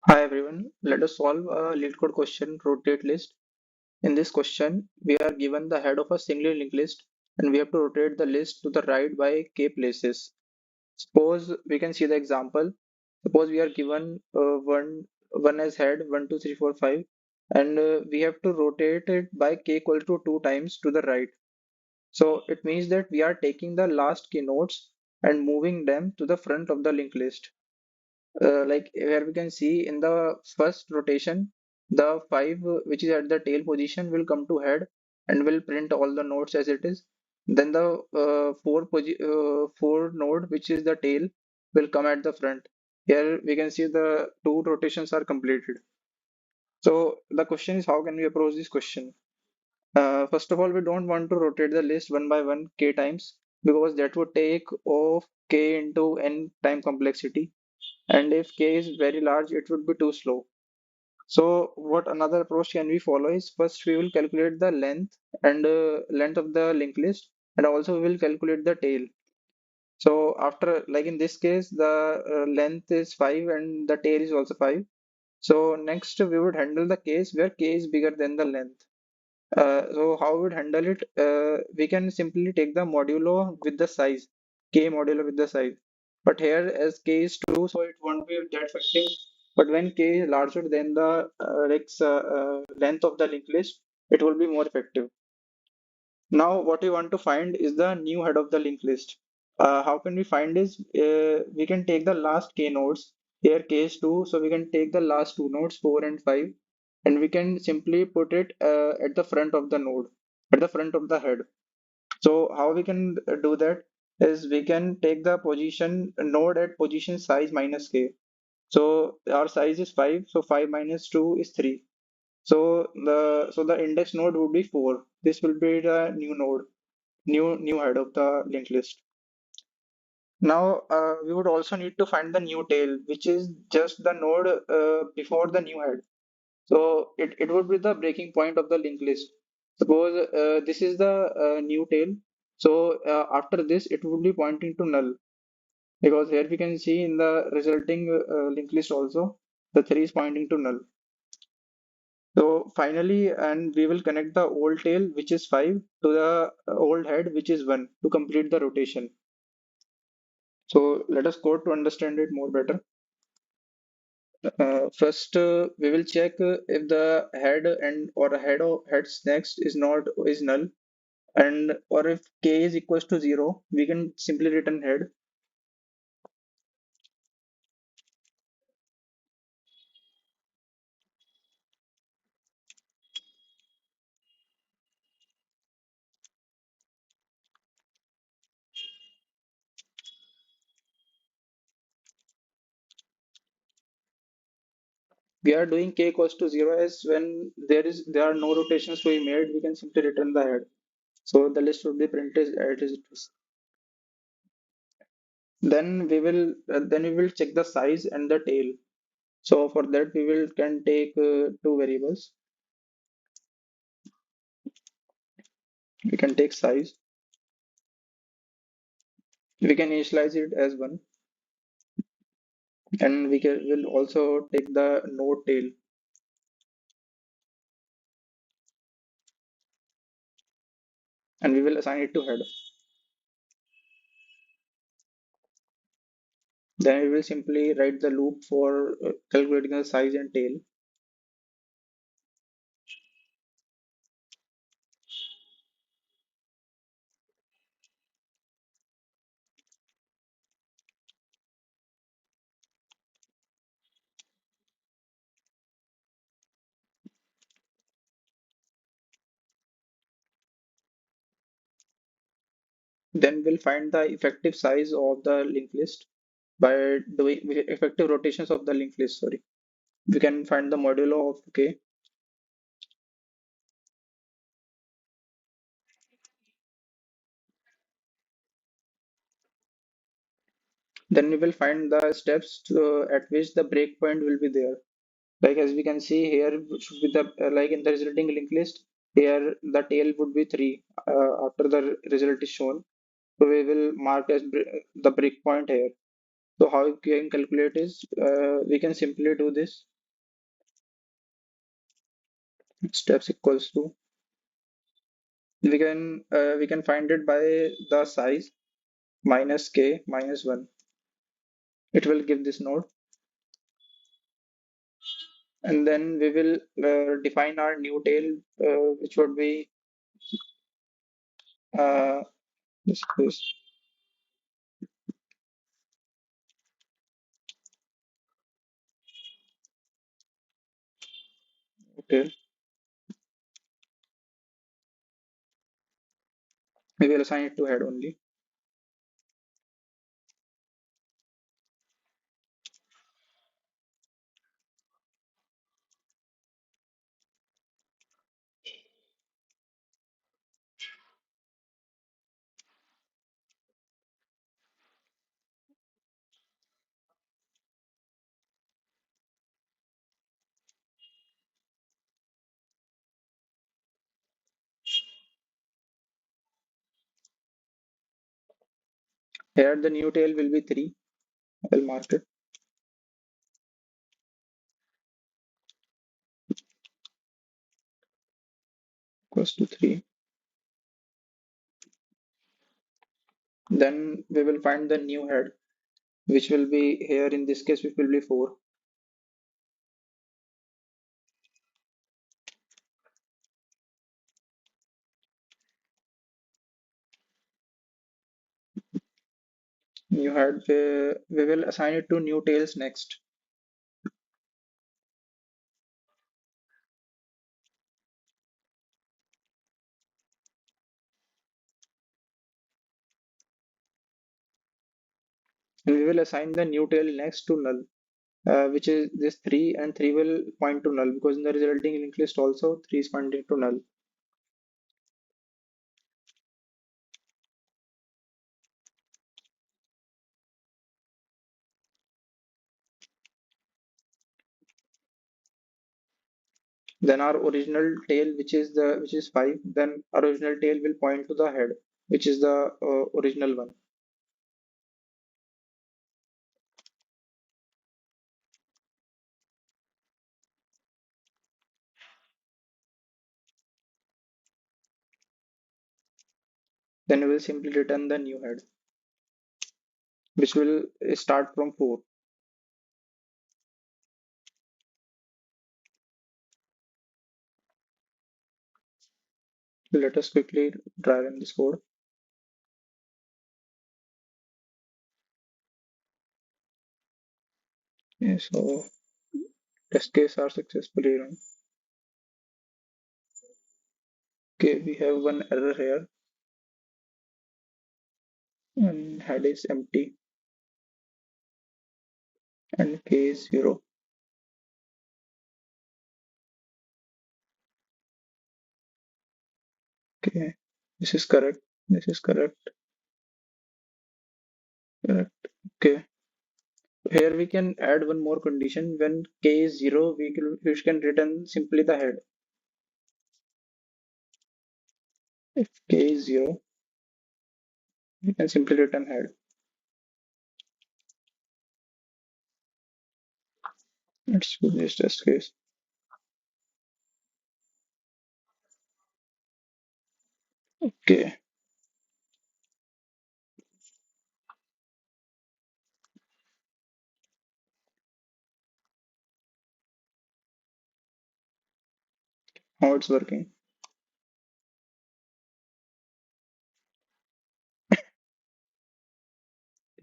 Hi everyone, let us solve a LeetCode question rotate list. In this question, we are given the head of a single linked list and we have to rotate the list to the right by k places. Suppose we can see the example. Suppose we are given one as head 1, 2, 3, 4, 5, and we have to rotate it by k equal to 2 times to the right. So it means that we are taking the last k nodes and moving them to the front of the linked list. Like where we can see in the first rotation, the 5 which is at the tail position will come to head and will print all the nodes as it is. Then the 4 node which is the tail will come at the front. Here we can see the two rotations are completed. So the question is, how can we approach this question? First of all, we don't want to rotate the list one by one k times because that would take of k into n time complexity, and if k is very large it would be too slow. So what another approach can we follow is, first we will calculate the length and length of the linked list, and also we will calculate the tail. So after, like in this case, the length is 5 and the tail is also 5. So next we would handle the case where k is bigger than the length. So how we would handle it? We can simply take the modulo with the size, k modulo with the size. But here, as k is 2, so it won't be that effective. But when k is larger than the length of the linked list, it will be more effective. Now, what we want to find is the new head of the linked list. How can we find is, we can take the last k nodes. Here k is 2, so we can take the last two nodes 4 and 5, and we can simply put it at the front of the node, at the front of the head. So how we can do that is, we can take the position node at position size minus k. So our size is 5, so 5 minus 2 is 3. So the index node would be 4. This will be the new node, new head of the linked list. Now we would also need to find the new tail, which is just the node before the new head. So it would be the breaking point of the linked list. Suppose this is the new tail. So after this, it would be pointing to null, because here we can see in the resulting linked list also, the 3 is pointing to null. So finally, and we will connect the old tail, which is 5, to the old head, which is 1, to complete the rotation. So let us code to understand it more better. First, we will check if the head and or head of heads next is null, and or if k is equals to 0, we can simply return head. We are doing k equals to 0 as when there are no rotations to be made, we can simply return the head. So the list would be printed as it is. Then we will check the size and the tail. So for that we will can take two variables. We can take size. We can initialize it as 1, and will also take the node tail, and we will assign it to head. Then we will simply write the loop for calculating the size and tail. Then we'll find the effective size of the linked list by doing effective rotations of the linked list. Sorry, we can find the modulo of k. Then we will find the steps at which the breakpoint will be there. Like as we can see here, should be the like in the resulting linked list. Here the tail would be 3 after the result is shown. So we will mark as the breakpoint here. So how we can calculate is, we can simply do this. steps equals to, we can find it by the size minus k minus 1. It will give this node, and then we will define our new tail, which would be uh, this. Okay, we will assign it to head only. Here the new tail will be 3. I'll mark it equals to 3. Then we will find the new head, which will be here in this case, which will be 4. New head, we will assign it to new tails next. And we will assign the new tail next to null, which is this 3, and 3 will point to null because in the resulting linked list also 3 is pointing to null. Then our original tail, which is 5, then original tail will point to the head, which is the original one. Then we will simply return the new head, which will start from 4. Let us quickly try run this code. Okay, so test case are successfully run. Okay, we have one error here, and head is empty, and k is 0. Okay, this is correct. This is correct. Correct. Okay. Here we can add one more condition. When k is 0, we can return simply the head. If k is 0, we can simply return head. Let's do this test case. Okay, how it's working.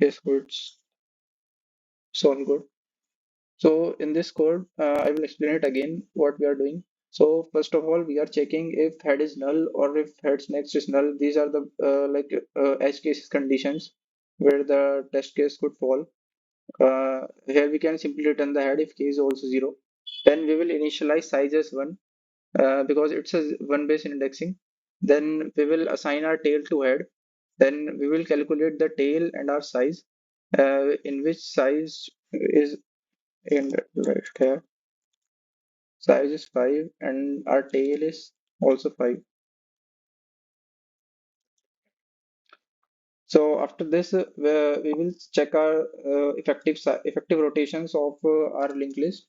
Yes, so it's all good. So in this code, I will explain it again what we are doing. So first of all, we are checking if head is null or if heads next is null. These are the edge cases conditions where the test case could fall. Here we can simply return the head if k is also 0. Then we will initialize size as 1 because it's a 1 base indexing. Then we will assign our tail to head. Then we will calculate the tail and our size, in which size is in right here. Size is 5 and our tail is also 5. So after this, we will check our effective rotations of our linked list.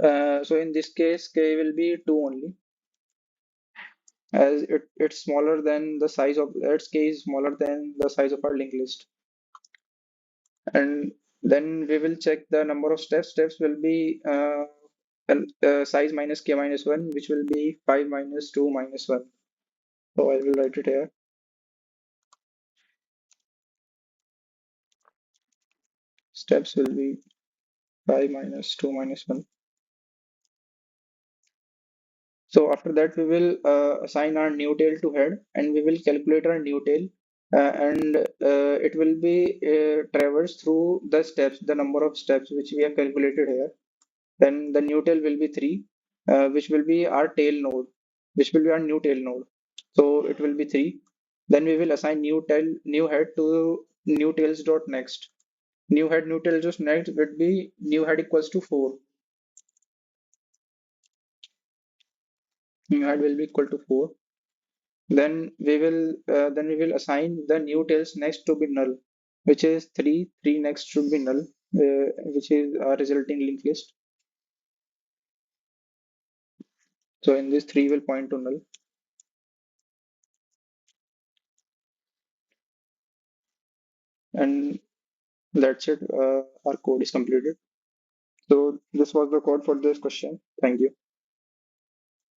So in this case, k will be 2 only. as it's smaller than the size of its k is smaller than the size of our linked list. And then we will check the number of steps. Steps will be size minus k minus 1, which will be 5 minus 2 minus 1. So I will write it here. Steps will be 5 minus 2 minus 1. So after that, we will assign our new tail to head, and we will calculate our new tail. And it will be traversed through the steps, the number of steps which we have calculated here. Then the new tail will be 3, which will be our tail node, which will be our new tail node. So it will be 3. Then we will assign new tail, new head to new tails dot next. New head, new tail just next would be new head equals to 4. New head will be equal to 4. Then we will assign the new tails next to be null, which is 3. 3 next should be null, which is our resulting linked list. So in this 3 will point to null, and that's it. Our code is completed. So this was the code for this question. Thank you.